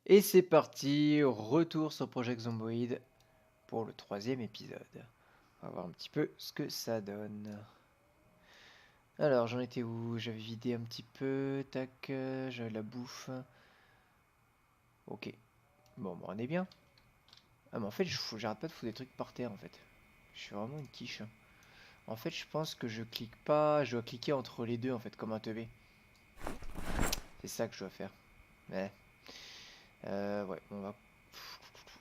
Et c'est parti, retour sur Project Zomboid pour le 3e épisode. On va voir un petit peu ce que ça donne. Alors, j'en étais où? J'avais vidé un petit peu, tac, j'avais la bouffe. Ok, bon, on est bien. Ah mais en fait, j'arrête pas de foutre des trucs par terre en fait. Je suis vraiment une quiche. En fait, je pense que je clique pas, je dois cliquer entre les deux en fait, comme un teubé. C'est ça que je dois faire. Ouais. Ouais, on va...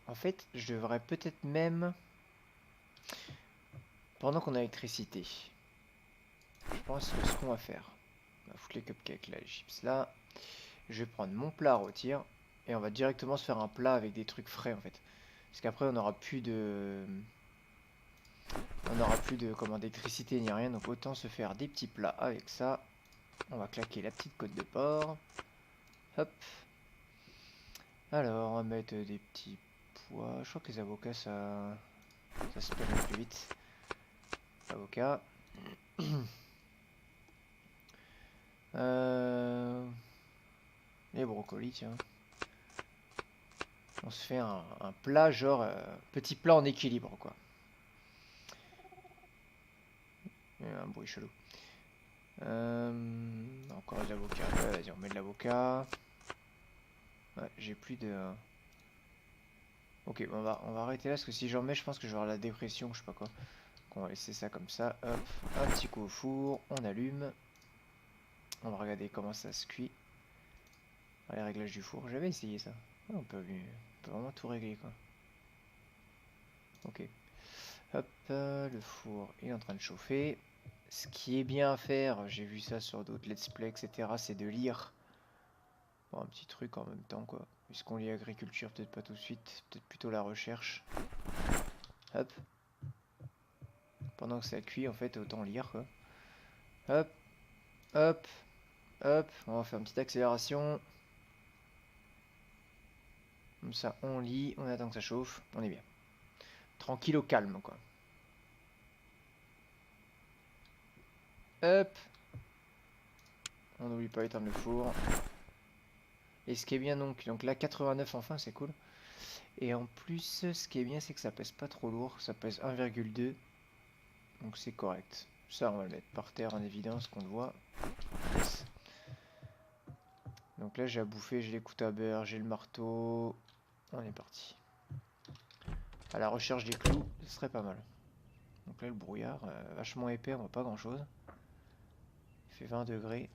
En fait, je devrais peut-être même... Pendant qu'on a l'électricité, je pense que ce qu'on va faire, on va foutre les cupcakes là, les chips là. Je vais prendre mon plat à rôtir et on va directement se faire un plat avec des trucs frais en fait. Parce qu'après on n'aura plus de... On n'aura plus de comment d'électricité ni rien, donc autant se faire des petits plats avec ça. On va claquer la petite côte de porc. Hop. Alors on va mettre des petits pois. Je crois que les avocats ça se perd plus vite. Avocats. Les brocolis, tiens. On se fait un plat genre petit plat en équilibre quoi. Un bruit chelou. Encore de l'avocat. Ouais, vas-y, on met de l'avocat. Ouais, j'ai plus de... Ok, on va arrêter là parce que si j'en mets, je pense que je vais avoir la dépression, je sais pas quoi. Donc on va laisser ça comme ça. Hop, un petit coup au four, on allume. On va regarder comment ça se cuit. Ah, les réglages du four, j'avais essayé ça. Ah, on peut vraiment tout régler quoi. Ok. Hop, le four il est en train de chauffer. Ce qui est bien à faire, j'ai vu ça sur d'autres let's play, etc., c'est de lire. Bon, un petit truc en même temps quoi. Puisqu'on lit agriculture, peut-être pas tout de suite, peut-être plutôt la recherche. Hop. Pendant que ça cuit, en fait, autant lire quoi. Hop, hop, hop. On va faire une petite accélération. Comme ça, on lit, on attend que ça chauffe, on est bien. Tranquille au calme quoi. Hop. On n'oublie pas d'éteindre le four. Et ce qui est bien donc là 89 enfin c'est cool. Et en plus ce qui est bien c'est que ça pèse pas trop lourd, ça pèse 1,2. Donc c'est correct. Ça on va le mettre par terre en évidence qu'on le voit. Yes. Donc là j'ai à bouffer, j'ai les couteaux à beurre, j'ai le marteau. On est parti. À la recherche des clous, ce serait pas mal. Donc là le brouillard, vachement épais, on voit pas grand chose. Il fait 20 degrés.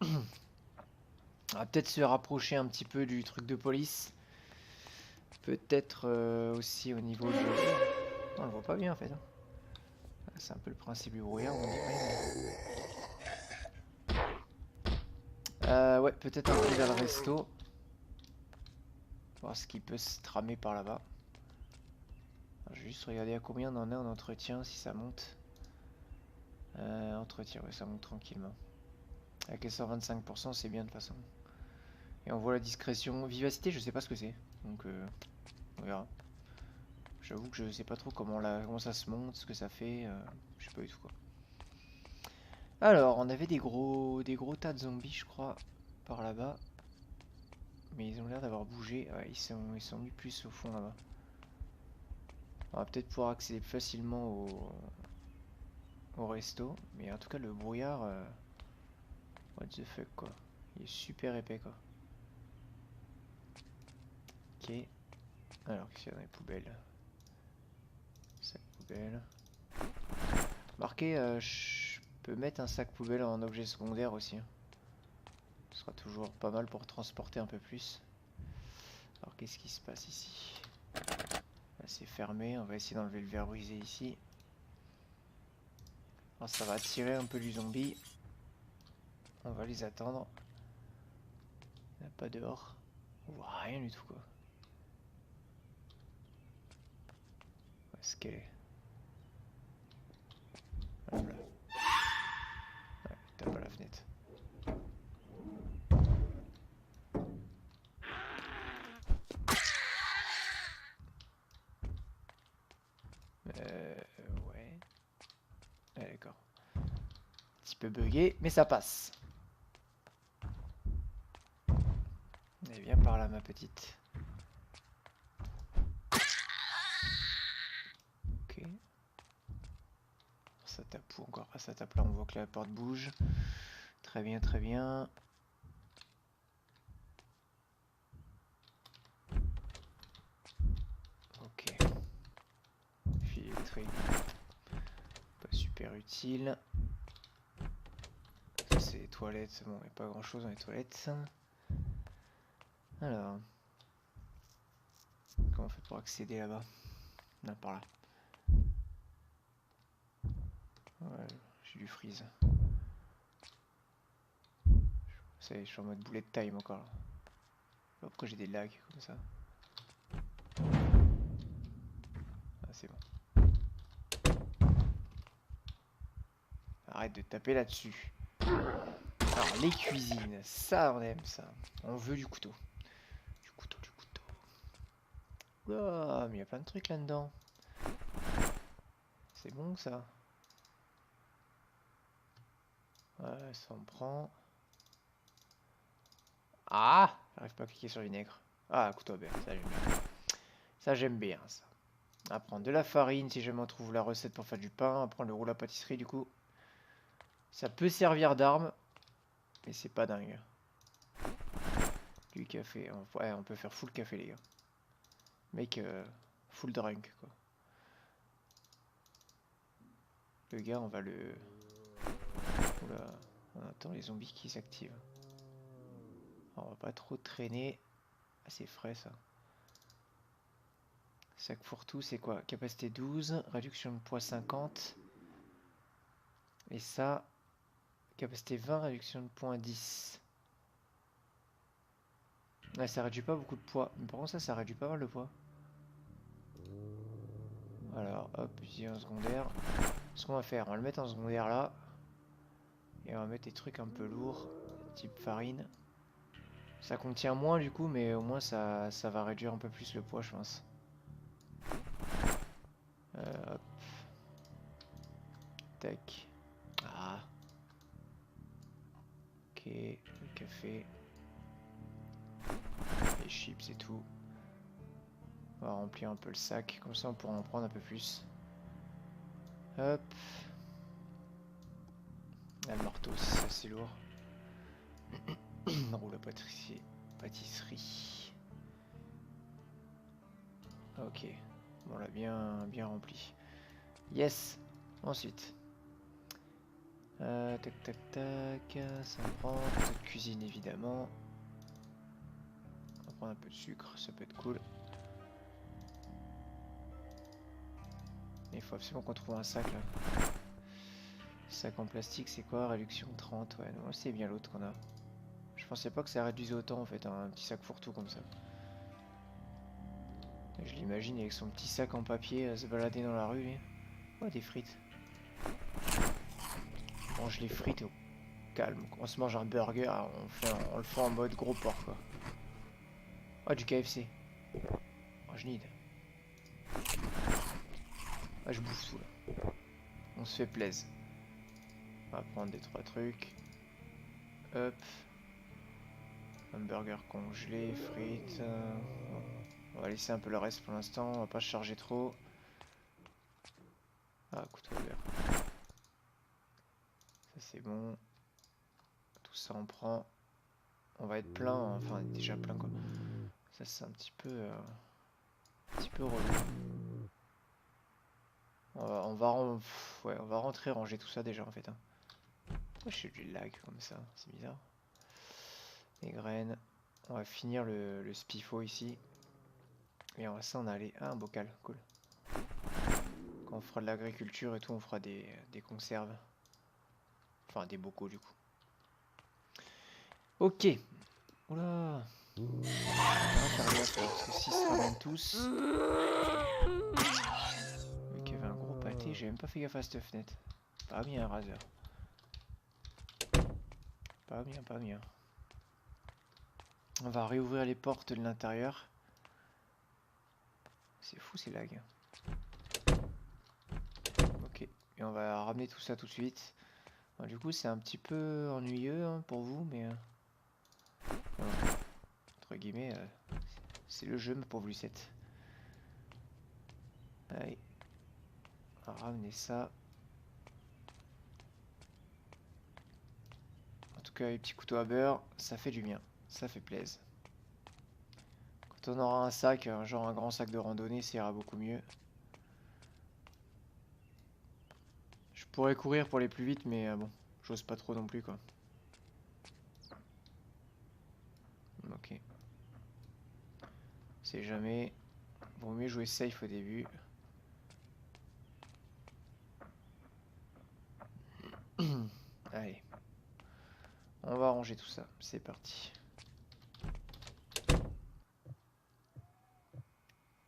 On va peut-être se rapprocher un petit peu du truc de police. Peut-être aussi au niveau de... On le voit pas bien en fait. Hein. C'est un peu le principe du brouillard, on dirait. Ouais, peut-être un peu vers le resto. Voir ce qui peut se tramer par là-bas. Je vais juste regarder à combien on en est en entretien, si ça monte. Entretien, ouais, ça monte tranquillement. Avec les 125%, c'est bien de toute façon. Et on voit la discrétion. Vivacité, je sais pas ce que c'est. Donc, on verra. J'avoue que je sais pas trop comment ça se monte, ce que ça fait. Je sais pas du tout quoi. Alors, on avait des gros tas de zombies, je crois, par là-bas. Mais ils ont l'air d'avoir bougé. Ouais, ils sont mis plus au fond là-bas. On va peut-être pouvoir accéder facilement au resto. Mais en tout cas, le brouillard... what the fuck, quoi. Il est super épais, quoi. Ok. Alors, qu'est-ce qu'il y a dans les poubelles? Sac poubelle. Marqué, je peux mettre un sac poubelle en objet secondaire aussi. Hein. Ce sera toujours pas mal pour transporter un peu plus. Alors, qu'est-ce qui se passe ici? Là, c'est fermé. On va essayer d'enlever le verre brisé ici. Alors, ça va attirer un peu du zombie. On va les attendre. Il n'y en a pas dehors. On voit rien du tout, quoi. Où est-ce qu'elle est? Hop là. Ouais, tape à la fenêtre. Ouais. Ah, d'accord. Un petit peu bugué, mais ça passe. On est bien par par là, ma petite. Ok. Ça tape où encore? Ah, ça tape là, on voit que la porte bouge. Très bien, très bien. Ok. Filtré. Pas super utile. Ça c'est les toilettes. Bon, il n'y a pas grand chose dans les toilettes. Alors. Comment on fait pour accéder là-bas? Non, par là. Ouais, j'ai du freeze. Ça y est, je suis en mode bullet time encore. Là. Pourquoi j'ai des lags comme ça? Ah, c'est bon. Arrête de taper là-dessus. Alors, les cuisines, ça on aime ça. On veut du couteau. Du couteau, du couteau. Oh, mais il y a plein de trucs là-dedans. C'est bon ça. Ouais, ça on prend. Ah! J'arrive pas à cliquer sur vinaigre. Ah, couteau à beurre, ça j'aime bien. Ça j'aime bien ça. On va prendre de la farine si jamais on trouve la recette pour faire du pain. On va prendre le rouleau à pâtisserie du coup. Ça peut servir d'arme, mais c'est pas dingue. Du café. Ouais, on peut faire full café les gars. Mec, full drunk quoi. Le gars, on va le... Oula, on attend les zombies qui s'activent. On va pas trop traîner. Ah, c'est frais ça. Sac fourre-tout, c'est quoi? Capacité 12, réduction de poids 50. Et ça, capacité 20, réduction de poids 10. Ouais, ça réduit pas beaucoup de poids. Mais par contre, ça réduit pas mal le poids. Alors, hop, ici en secondaire. Ce qu'on va faire, on va le mettre en secondaire là. Et on va mettre des trucs un peu lourds, type farine. Ça contient moins du coup, mais au moins ça va réduire un peu plus le poids, je pense. Hop. Tac. Ah. Ok, le café. Les chips et tout. On va remplir un peu le sac, comme ça on pourra en prendre un peu plus. Hop. Ah, le marteau aussi, ça c'est lourd. Roule à pâtisserie. Ok. Bon là, bien rempli. Yes. Ensuite. Tac tac tac. Ça en prend. Petite cuisine évidemment. On va prendre un peu de sucre, ça peut être cool. Il faut absolument qu'on trouve un sac là. Sac en plastique, c'est quoi? Réduction 30. Ouais, non, c'est bien l'autre qu'on a. Je pensais pas que ça réduisait autant en fait, un petit sac fourre-tout comme ça. Je l'imagine avec son petit sac en papier se balader dans la rue. Lui. Oh, des frites. On mange les frites au calme. On se mange un burger, on le fait en mode gros porc quoi. Oh, du KFC. Oh, je need. Ah, je bouffe tout là. On se fait plaisir. On va prendre des 3 trucs. Hop. Hamburger congelé, frites. Bon. On va laisser un peu le reste pour l'instant. On va pas charger trop. Ah, couteau à beurre. Ça c'est bon. Tout ça on prend. On va être plein. Enfin, déjà plein quoi. Ça c'est un petit peu relou. On va rentrer ranger tout ça déjà en fait. Hein. Pourquoi je suis du lag comme ça? C'est bizarre. Les graines. On va finir le spifo ici. Et on va s'en aller. Ah, un bocal, cool. Quand on fera de l'agriculture et tout, on fera des conserves. Enfin, des bocaux du coup. Ok. Oula. On va faire gaffe parce que s'ils se ramènent tous. Vu qu'il y avait un gros pâté, j'ai même pas fait gaffe à cette fenêtre. Pas bien, Razer. Pas bien, pas bien. On va réouvrir les portes de l'intérieur. C'est fou ces lags. Ok. Et on va ramener tout ça tout de suite. Du coup, c'est un petit peu ennuyeux hein, pour vous, mais... entre guillemets, c'est le jeu, ma pauvre Lucette. Allez, on va ramener ça. En tout cas, les petits couteaux à beurre, ça fait du bien, ça fait plaisir. Quand on aura un sac, genre un grand sac de randonnée, ça ira beaucoup mieux. Je pourrais courir pour aller plus vite, mais bon, j'ose pas trop non plus, quoi. Ok. C'est jamais. Vaut mieux jouer safe au début. Allez. On va ranger tout ça. C'est parti.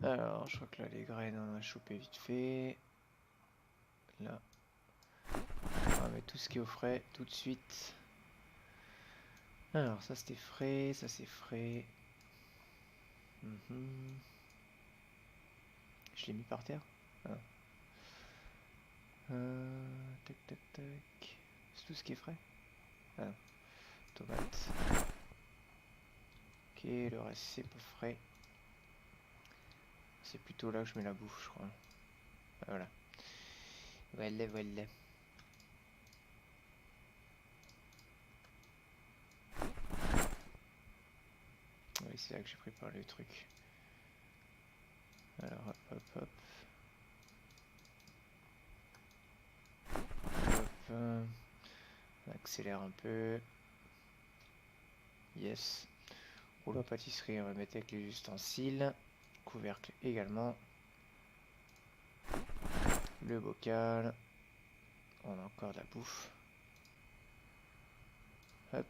Alors, je crois que là, les graines, on a chopé vite fait. Là. On va mettre tout ce qui est au frais tout de suite. Alors, ça c'était frais, ça c'est frais. Je l'ai mis par terre. Ah. Tac, tac, tac. C'est tout ce qui est frais. Ah. Tomate. Ok, le reste c'est pas frais. C'est plutôt là que je mets la bouffe, je crois. Ah, voilà. Voilà, voilà. Oui, c'est là que j'ai préparé le truc. Alors, hop, hop, hop. Hop. On accélère un peu. Yes. Rouleau à pâtisserie, on va mettre avec les ustensiles. Couvercle également. Le bocal. On a encore de la bouffe. Hop.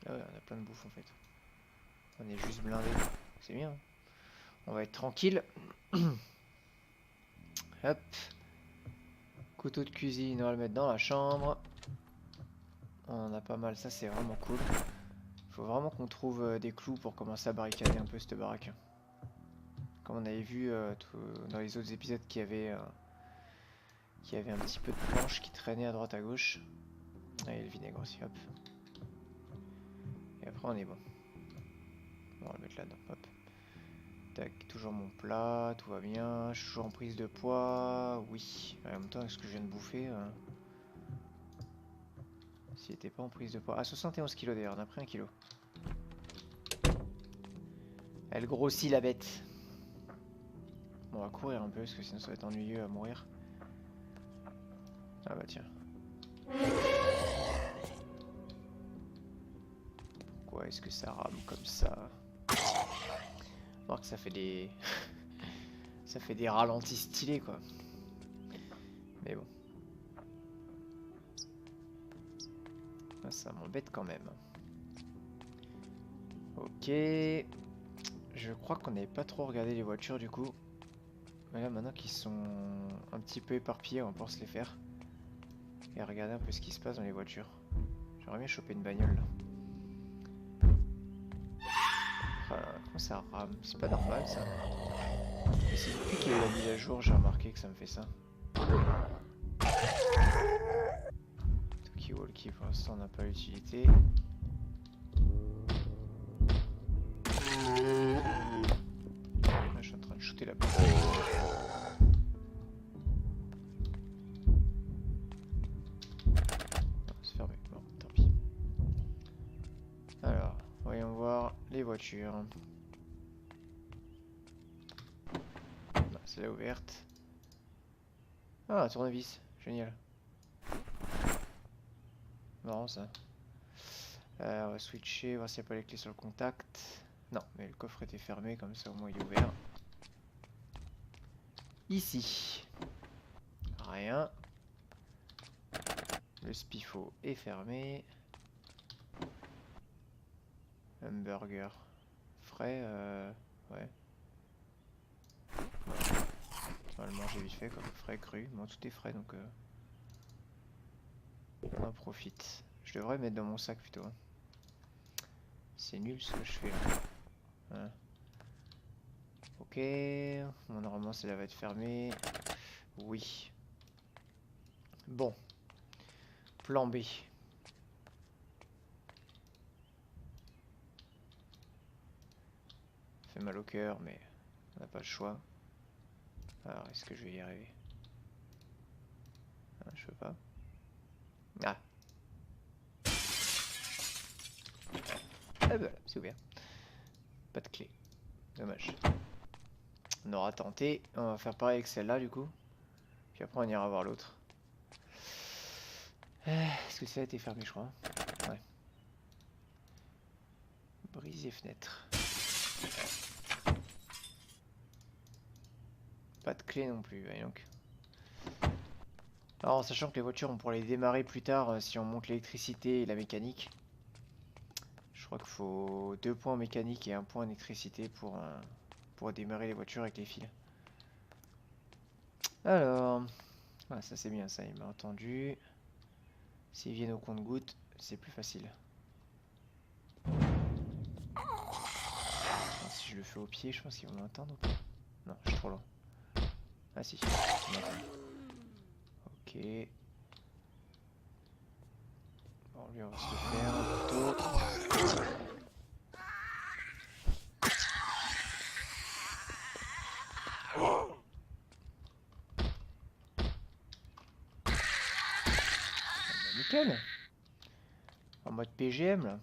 Ah ouais, on a plein de bouffe en fait. On est juste blindé. C'est bien. On va être tranquille. Hop. Couteau de cuisine, on va le mettre dans la chambre. On en a pas mal, ça c'est vraiment cool. Faut vraiment qu'on trouve des clous pour commencer à barricader un peu cette baraque. Comme on avait vu dans les autres épisodes qu'il y avait un petit peu de planches qui traînaient à droite à gauche. Allez, le vinaigre aussi, hop. Et après on est bon. On va le mettre là-dedans, hop. Tac, toujours mon plat, tout va bien. Je suis toujours en prise de poids, oui. En même temps, avec ce que je viens de bouffer... S'il était pas en prise de poids... Ah, 71 kg d'ailleurs, on a pris 1 kg. Elle grossit la bête. Bon, on va courir un peu, parce que sinon ça va être ennuyeux à mourir. Ah bah tiens. Pourquoi est-ce que ça rame comme ça? Alors que ça fait des... ça fait des ralentis stylés, quoi. Mais bon. Ah, ça m'embête quand même. Ok. Je crois qu'on n'avait pas trop regardé les voitures, du coup. Mais là, maintenant qu'ils sont un petit peu éparpillés, on va pouvoir se les faire. Et regarder un peu ce qui se passe dans les voitures. J'aimerais bien choper une bagnole, là. Comment ça rame? C'est pas normal ça. Mais c'est depuis qu'il y a eu la mise à jour, j'ai remarqué que ça me fait ça. Talkie walkie pour l'instant on n'a pas l'utilité. Là, je suis en train de shooter la porte. C'est fermé, bon tant pis. Alors, voyons voir les voitures. C'est ouverte. Ah, tournevis, génial. Marrant ça. On va switcher, voir s'il n'y a pas les clés sur le contact. Non, mais le coffre était fermé, comme ça au moins il est ouvert. Ici. Rien. Le spiffo est fermé. Hamburger. Frais, ouais. On va le manger vite fait, comme frais cru. Bon, tout est frais donc on en profite. Je devrais le mettre dans mon sac plutôt. C'est nul ce que je fais là. Hein. Ok. Bon, normalement celle-là va être fermée. Oui. Bon. Plan B. fait mal au cœur, mais on n'a pas le choix. Alors, est-ce que je vais y arriver? Ah, je peux pas. Ah! Ah bah, c'est ouvert. Pas de clé. Dommage. On aura tenté. On va faire pareil avec celle-là, du coup. Puis après, on ira voir l'autre. Est-ce que ça a été fermé, je crois? Ouais. Briser fenêtre. Pas de clé non plus, voyons donc. Alors, en sachant que les voitures, on pourra les démarrer plus tard si on monte l'électricité et la mécanique. Je crois qu'il faut 2 points en mécanique et 1 point en électricité pour démarrer les voitures avec les fils. Alors, ah, ça c'est bien ça, il m'a entendu. S'ils viennent au compte-gouttes, c'est plus facile. Alors, si je le fais au pied, je pense qu'ils vont m'entendre ou pas? Non, je suis trop loin. Ah si, ok. Bon, lui on va se le faire un couteau. Nickel. En mode PGM là.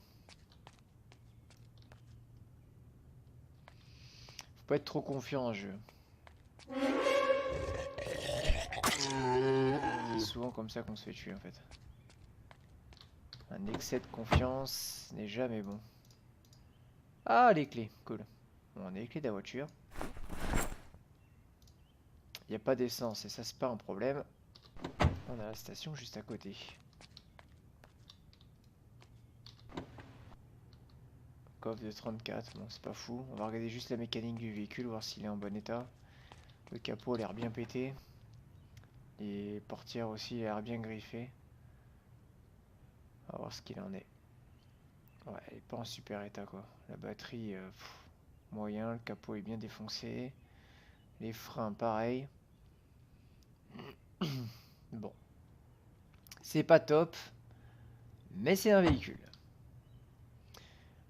Faut pas être trop confiant en jeu. C'est souvent comme ça qu'on se fait tuer en fait. Un excès de confiance n'est jamais bon. Ah, les clés, cool. Bon, on a les clés de la voiture. Il n'y a pas d'essence et ça c'est pas un problème. On a la station juste à côté. Coffre de 34, bon c'est pas fou. On va regarder juste la mécanique du véhicule, voir s'il est en bon état. Le capot a l'air bien pété. Les portières aussi a l'air bien griffées. On va voir ce qu'il en est. Ouais, elle est pas en super état quoi. La batterie, moyen, le capot est bien défoncé. Les freins pareil. Bon. C'est pas top, mais c'est un véhicule.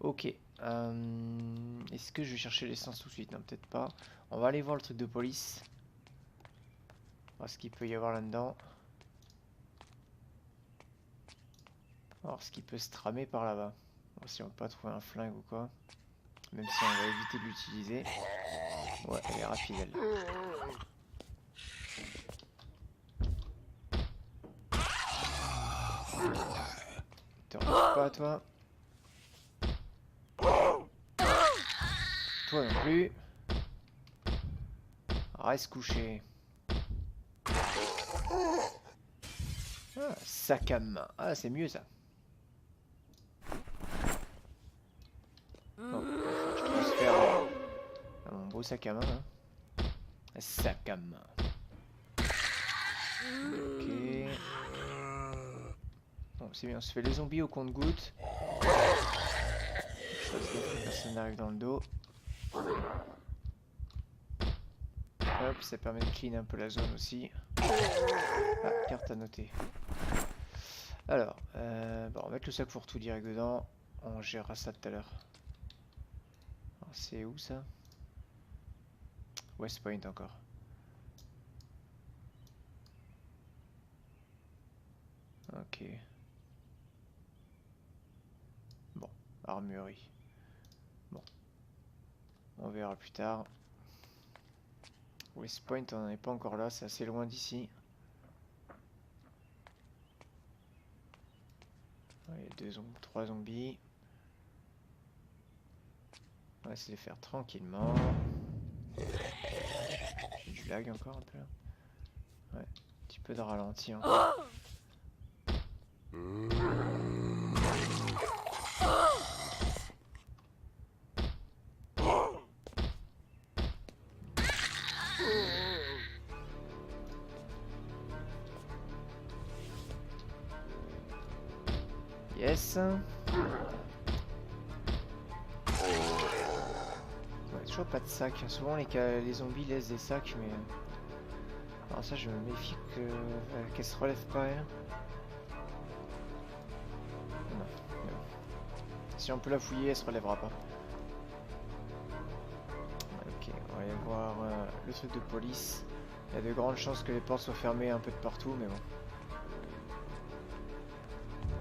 Ok. Est-ce que je vais chercher l'essence tout de suite? Non, peut-être pas. On va aller voir le truc de police. Voir ce qu'il peut y avoir là-dedans. Alors, ce qui peut se tramer par là-bas. Bon, si on peut pas trouver un flingue ou quoi. Même si on va éviter de l'utiliser. Ouais, elle est rapide, elle. Te relève pas, toi. Toi non plus. Reste couché. Ah, sac à main. Ah, c'est mieux ça. Bon, je transfère à mon beau sac à main. Hein. Sac à main. Ok. Bon, c'est bien, on se fait les zombies au compte-gouttes. Personne n'arrive dans le dos. Hop, ça permet de clean un peu la zone aussi. Ah, carte à noter. Alors, bon, on va mettre le sac fourre-tout direct dedans. On gérera ça tout à l'heure. C'est où ça? West Point encore. Ok. Bon, armurerie. Bon. On verra plus tard. West Point, on n'en est pas encore là, c'est assez loin d'ici. Il y a 3 zombies. On va essayer de les faire tranquillement. J'ai du lag encore un peu là. Ouais, un petit peu de ralenti encore. Yes. Ouais, toujours pas de sac. Souvent les zombies laissent des sacs, mais... Alors ça, je me méfie qu'elle se relève pas, elle. Non. Si on peut la fouiller, elle se relèvera pas. va y avoir le truc de police. Il y a de grandes chances que les portes soient fermées un peu de partout, mais bon.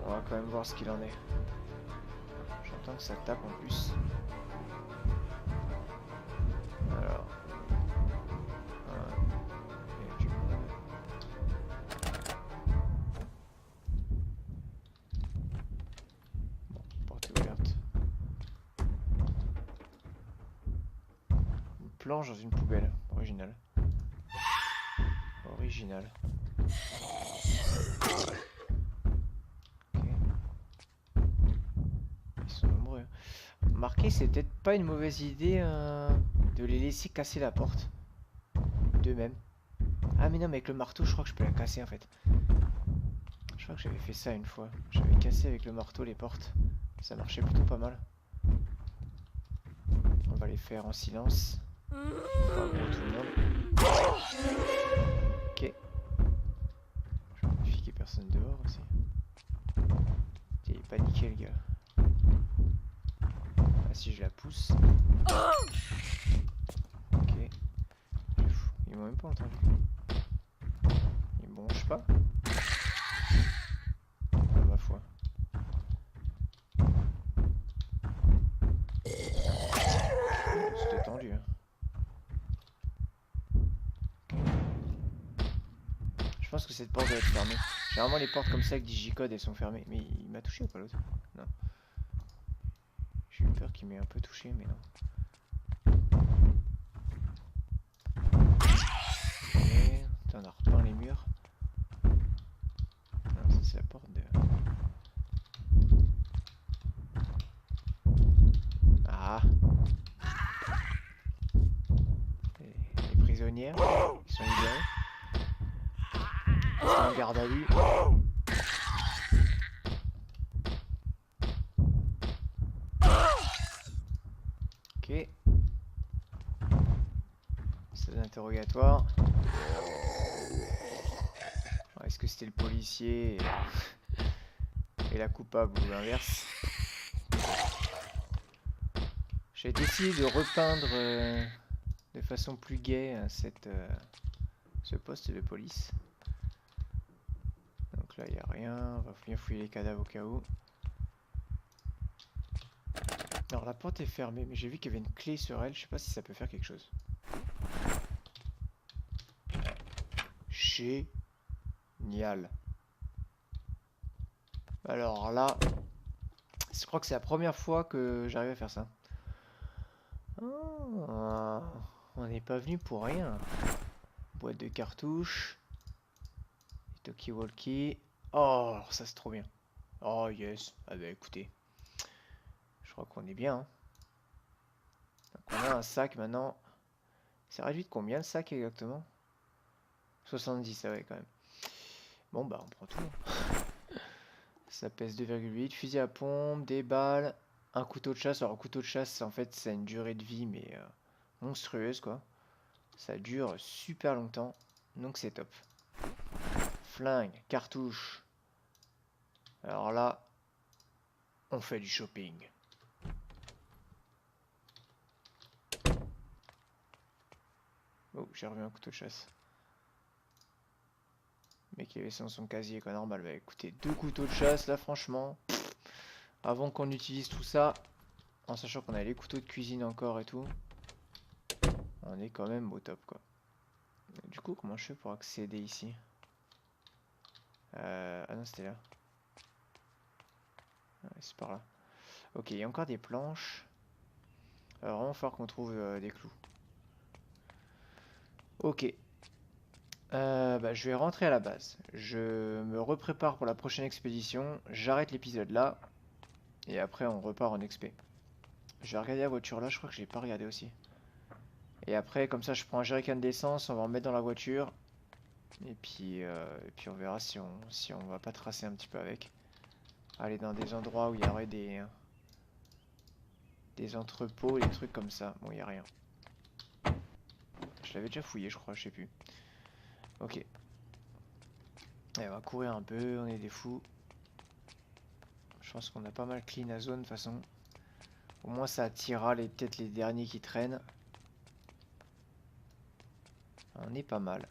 On va quand même voir ce qu'il en est. J'entends que ça tape en plus. Alors. Il y a du monde. Bon, porte est ouverte. Une planche dans une poubelle. Original. Original. Ok. Ils sont nombreux. Remarquez, c'est peut-être pas une mauvaise idée de les laisser casser la porte. D'eux-mêmes. Ah mais non, mais avec le marteau, je crois que je peux la casser en fait. Je crois que j'avais fait ça une fois. J'avais cassé avec le marteau les portes. Ça marchait plutôt pas mal. On va les faire en silence. Enfin, pour tout le monde. Ok. Je vérifie qu'il n'y ait personne dehors aussi. Il est paniqué le gars. Ah si je la pousse. Ok. Ils m'ont même pas entendu. Ils me bronchent pas. Ah, ma foi. C'était tendu. Hein. Je pense que cette porte doit être fermée. Généralement les portes comme ça avec digicode elles sont fermées. Mais il m'a touché ou pas l'autre? Non. J'ai eu peur qu'il m'ait un peu touché mais non. Ok. Putain, on a repeint les murs. Non, ça c'est la porte de... Ah. Les prisonnières qui sont libérées. Ils sont en garde à vue. Ok. C'est l'interrogatoire. Est-ce que c'était le policier et la coupable ou l'inverse? J'ai essayé de repeindre de façon plus gaie ce poste de police. Donc là il n'y a rien, on va bien fouiller les cadavres au cas où. Alors la porte est fermée, mais j'ai vu qu'il y avait une clé sur elle, je sais pas si ça peut faire quelque chose. Génial. Alors là, je crois que c'est la première fois que j'arrive à faire ça. Oh, on n'est pas venu pour rien. Boîte de cartouches. Talkie-walkie. Oh, ça c'est trop bien. Oh yes. Ah bah écoutez. Je crois qu'on est bien. Hein. Donc on a un sac maintenant. C'est réduit de combien le sac exactement? 70, ah ouais quand même. Bon bah on prend tout. Ça pèse 2,8. Fusil à pompe, des balles, un couteau de chasse. Alors couteau de chasse en fait ça a une durée de vie mais monstrueuse quoi. Ça dure super longtemps. Donc c'est top. Flingue, cartouche. Alors là, on fait du shopping. Oh, j'ai revu un couteau de chasse. Le mec il avait ça dans son casier, quoi, normal. Bah écoutez, 2 couteaux de chasse, là franchement, avant qu'on utilise tout ça, en sachant qu'on a les couteaux de cuisine encore et tout, on est quand même au top, quoi. Du coup, comment je fais pour accéder ici? Ah non, c'était là. Ouais, c'est par là. Ok, il y a encore des planches. Alors, vraiment falloir qu'on trouve des clous. Ok. Bah, je vais rentrer à la base. Je me reprépare pour la prochaine expédition. J'arrête l'épisode là. Et après, on repart en expé. Je vais regarder la voiture là. Je crois que je l'ai pas regardé aussi. Et après, comme ça, je prends un jerrycan d'essence. On va en mettre dans la voiture. Et puis on verra si on va pas tracer un petit peu avec. Aller dans des endroits où il y aurait des entrepôts, des trucs comme ça. Bon, il n'y a rien. Je l'avais déjà fouillé, je crois. Je sais plus. Ok. Et on va courir un peu. On est des fous. Je pense qu'on a pas mal clean la zone de toute façon. Au moins ça attirera peut-être les derniers qui traînent. On est pas mal.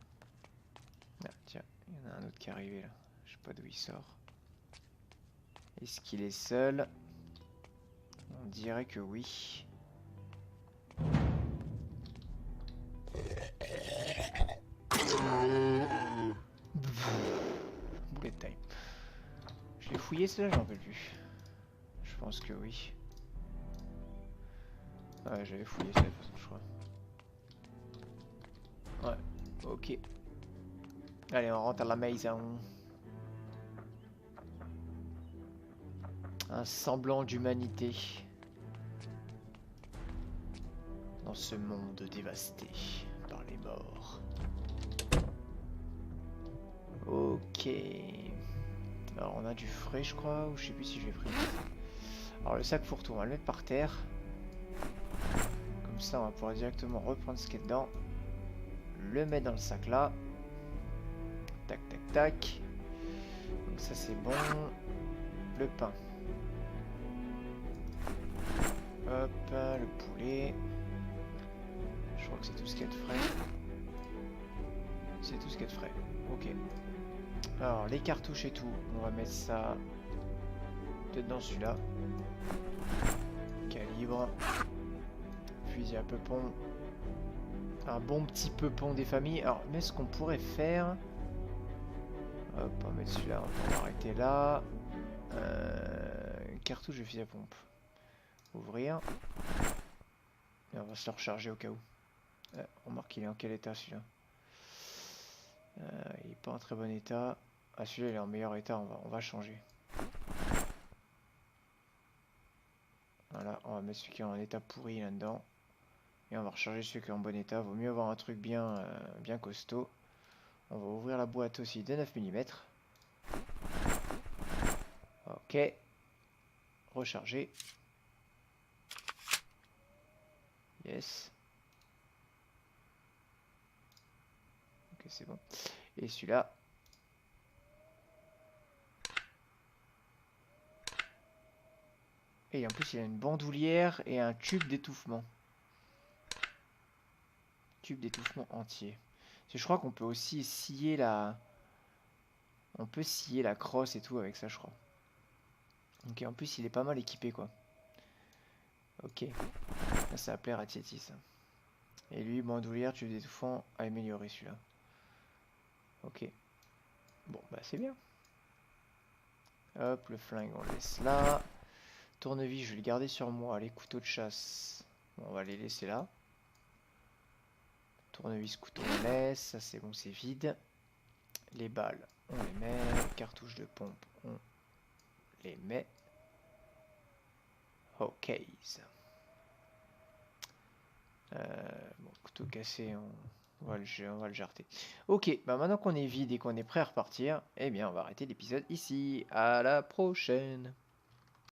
Ah, tiens, il y en a un autre qui est arrivé là. Je sais pas d'où il sort. Est-ce qu'il est seul? On dirait que oui. Bullet time. Je l'ai fouillé cela, j'en peux plus. Je pense que oui. Ouais, j'avais fouillé ça de toute façon, je crois. Ouais, ok. Allez, on rentre à la maison. Un semblant d'humanité. Dans ce monde dévasté par les morts. Ok. Alors on a du frais je crois, ou je sais plus si j'ai pris. Alors le sac fourre-tout, on va le mettre par terre. Comme ça on va pouvoir directement reprendre ce qu'il y a dedans. Le mettre dans le sac là. Tac tac tac. Donc ça c'est bon. Le pain. Hop, le poulet. Je crois que c'est tout ce qu'il y a de frais. C'est tout ce qu'il y a de frais. Ok. Alors les cartouches et tout, on va mettre ça peut-être dans celui-là. Calibre. Fusil à peupon. Un bon petit peupon des familles. Alors, mais ce qu'on pourrait faire... Hop, on va mettre celui-là, on va arrêter là. Cartouche de fusil à pompe. Ouvrir. Et on va se le recharger au cas où. Remarque, il est en quel état celui-là? Il n'est pas en très bon état. Ah, celui-là il est en meilleur état, on va changer. Voilà, on va mettre celui qui est en état pourri là-dedans. Et on va recharger celui qui est en bon état. Vaut mieux avoir un truc bien, bien costaud. On va ouvrir la boîte aussi de 9 mm. Ok. Recharger. Yes. Ok, c'est bon. Et celui-là. Et en plus, il a une bandoulière et un tube d'étouffement. Tube d'étouffement entier. Je crois qu'on peut aussi scier la... On peut scier la crosse et tout avec ça, je crois. Ok, en plus, il est pas mal équipé, quoi. Ok. Ça va plaire à Tietty, ça. Et lui, bandoulière, tube d'étouffement, à améliorer celui-là. Ok. Bon, bah c'est bien. Hop, le flingue, on le laisse là. Tournevis, je vais le garder sur moi. Les couteaux de chasse, bon, on va les laisser là. Tournevis, couteau, on laisse. Ça, c'est bon, c'est vide. Les balles, on les met. Cartouches de pompe, on les met. Ok. Bon, couteau cassé, on va le jarter. Ok, bah maintenant qu'on est vide et qu'on est prêt à repartir, eh bien, on va arrêter l'épisode ici. À la prochaine.